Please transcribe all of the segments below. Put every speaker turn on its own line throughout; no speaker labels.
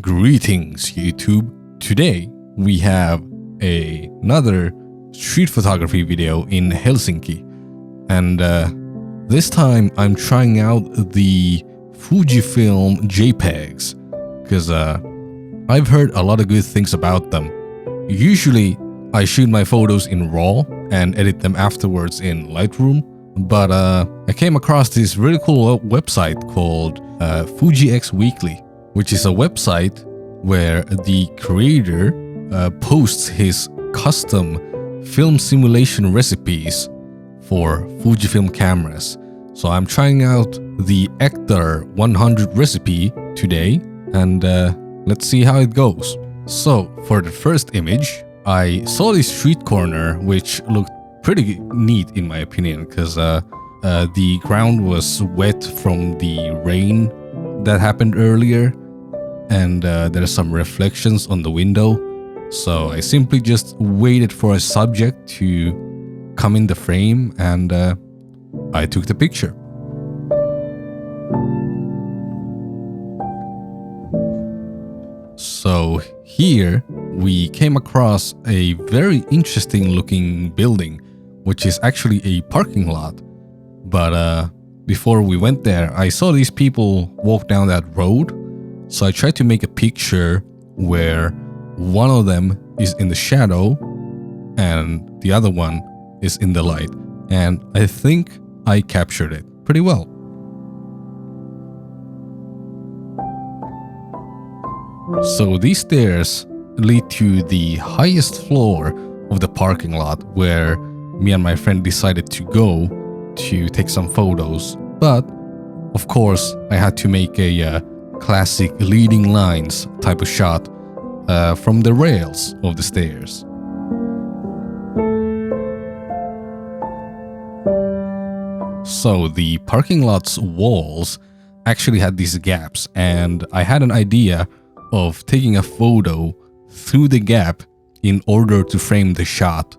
Greetings YouTube. Today we have another street photography video in Helsinki, and this time I'm trying out the Fujifilm JPEGs because I've heard a lot of good things about them. Usually I shoot my photos in RAW and edit them afterwards in Lightroom, but I came across this really cool website called Fuji Weekly, which is a website where the creator posts his custom film simulation recipes for Fujifilm cameras. So I'm trying out the Ektar 100 recipe today, and let's see how it goes. So for the first image, I saw this street corner which looked pretty neat in my opinion, because the ground was wet from the rain that happened earlier, and there are some reflections on the window. So I simply just waited for a subject to come in the frame, and I took the picture. So here we came across a very interesting looking building, which is actually a parking lot. But before we went there, I saw these people walk down that road. So I tried to make a picture where one of them is in the shadow and the other one is in the light. And I think I captured it pretty well. So these stairs lead to the highest floor of the parking lot, where me and my friend decided to go to take some photos. But of course I had to make a classic leading lines type of shot from the rails of the stairs. So the parking lot's walls actually had these gaps, and I had an idea of taking a photo through the gap in order to frame the shot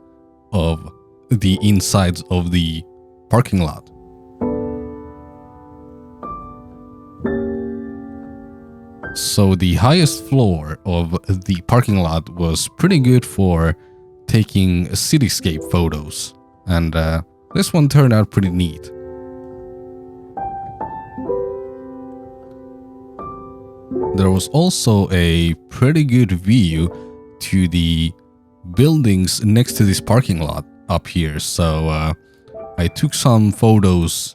of the insides of the parking lot. So the highest floor of the parking lot was pretty good for taking cityscape photos, and this one turned out pretty neat. There was also a pretty good view to the buildings next to this parking lot up here, so I took some photos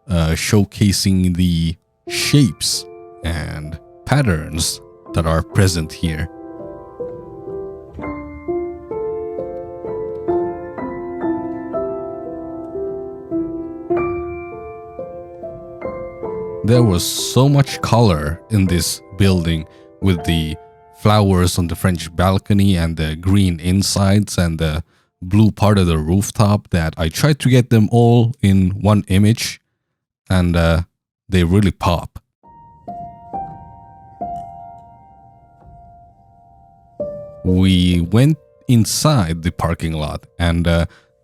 showcasing the shapes and patterns that are present here. There was so much color in this building, with the flowers on the French balcony and the green insides and the blue part of the rooftop, that I tried to get them all in one image, and they really pop. We went inside the parking lot, and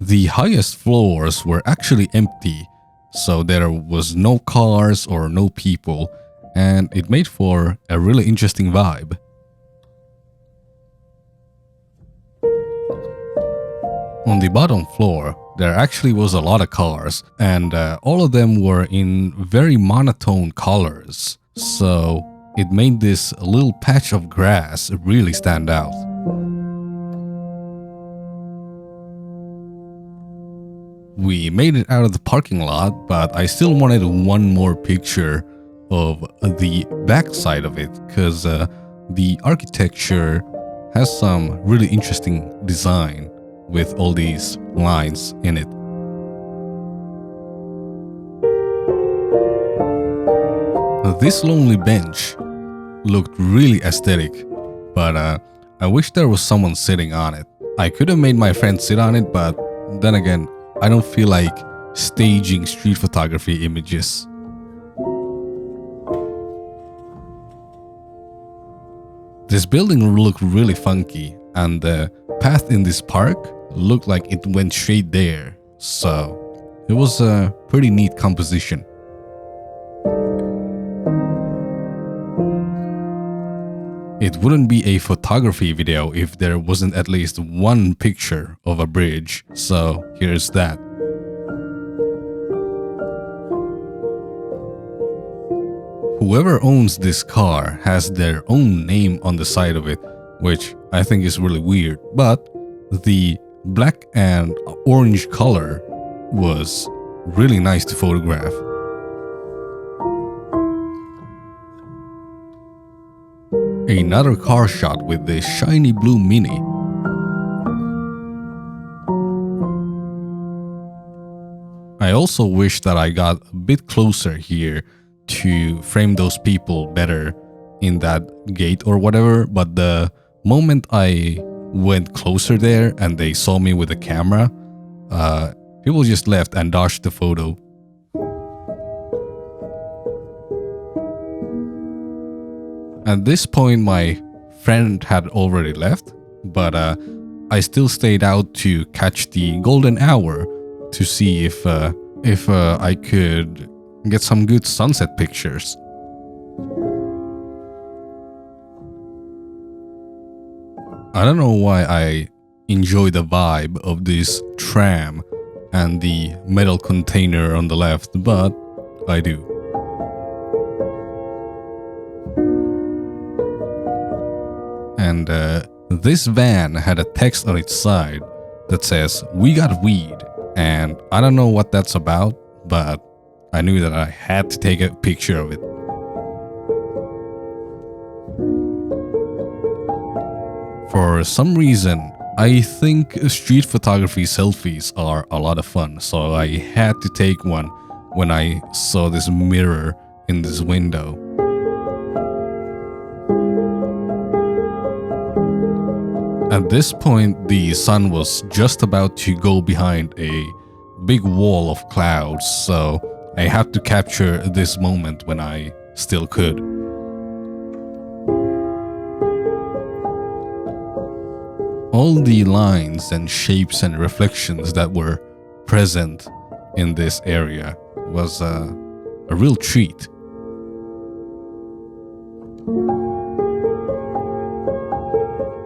the highest floors were actually empty, so there was no cars or no people, and it made for a really interesting vibe. On the bottom floor, there actually was a lot of cars, and all of them were in very monotone colors, so it made this little patch of grass really stand out. We made it out of the parking lot, but I still wanted one more picture of the back side of it, because the architecture has some really interesting design with all these lines in it. This lonely bench looked really aesthetic, but I wish there was someone sitting on it. I could have made my friend sit on it, but then again, I don't feel like staging street photography images. This building looked really funky, and the path in this park looked like it went straight there, so it was a pretty neat composition. It wouldn't be a photography video if there wasn't at least one picture of a bridge, so here's that. Whoever owns this car has their own name on the side of it, which I think is really weird, but the black and orange color was really nice to photograph. Another car shot with this shiny blue Mini. I also wish that I got a bit closer here to frame those people better in that gate or whatever, but the moment I went closer there and they saw me with the camera, people just left and dodged the photo. At this point, my friend had already left, but I still stayed out to catch the golden hour to see if I could get some good sunset pictures. I don't know why I enjoy the vibe of this tram and the metal container on the left, but I do. And this van had a text on its side that says, "We got weed," and I don't know what that's about, but I knew that I had to take a picture of it. For some reason, I think street photography selfies are a lot of fun, so I had to take one when I saw this mirror in this window. At this point, the sun was just about to go behind a big wall of clouds, so I had to capture this moment when I still could. All the lines and shapes and reflections that were present in this area was a real treat.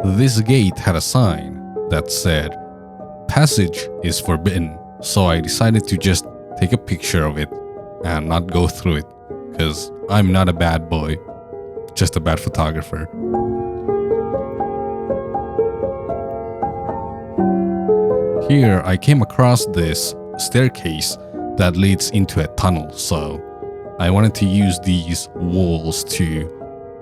This gate had a sign that said, "Passage is forbidden," so I decided to just take a picture of it and not go through it, because I'm not a bad boy, just a bad photographer. Here I came across this staircase that leads into a tunnel, so I wanted to use these walls to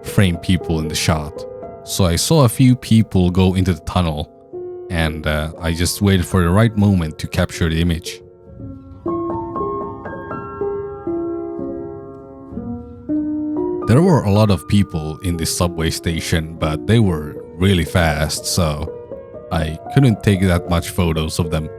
frame people in the shot. So I saw a few people go into the tunnel, and I just waited for the right moment to capture the image. There were a lot of people in this subway station, but they were really fast, so I couldn't take that much photos of them.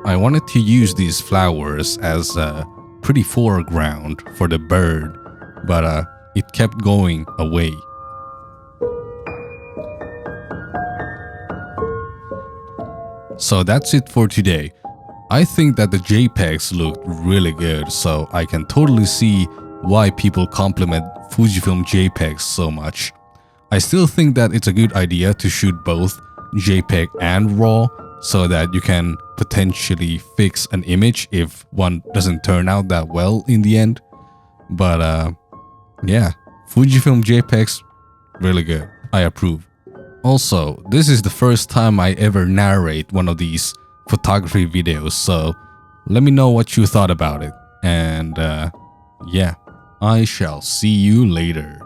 I wanted to use these flowers as a pretty foreground for the bird, but it kept going away. So that's it for today. I think that the JPEGs looked really good, so I can totally see why people compliment Fujifilm JPEGs so much. I still think that it's a good idea to shoot both JPEG and RAW so that you can potentially fix an image if one doesn't turn out that well in the end. But yeah, Fujifilm JPEGs, really good. I approve. Also, this is the first time I ever narrate one of these photography videos, so let me know what you thought about it. And yeah, I shall see you later.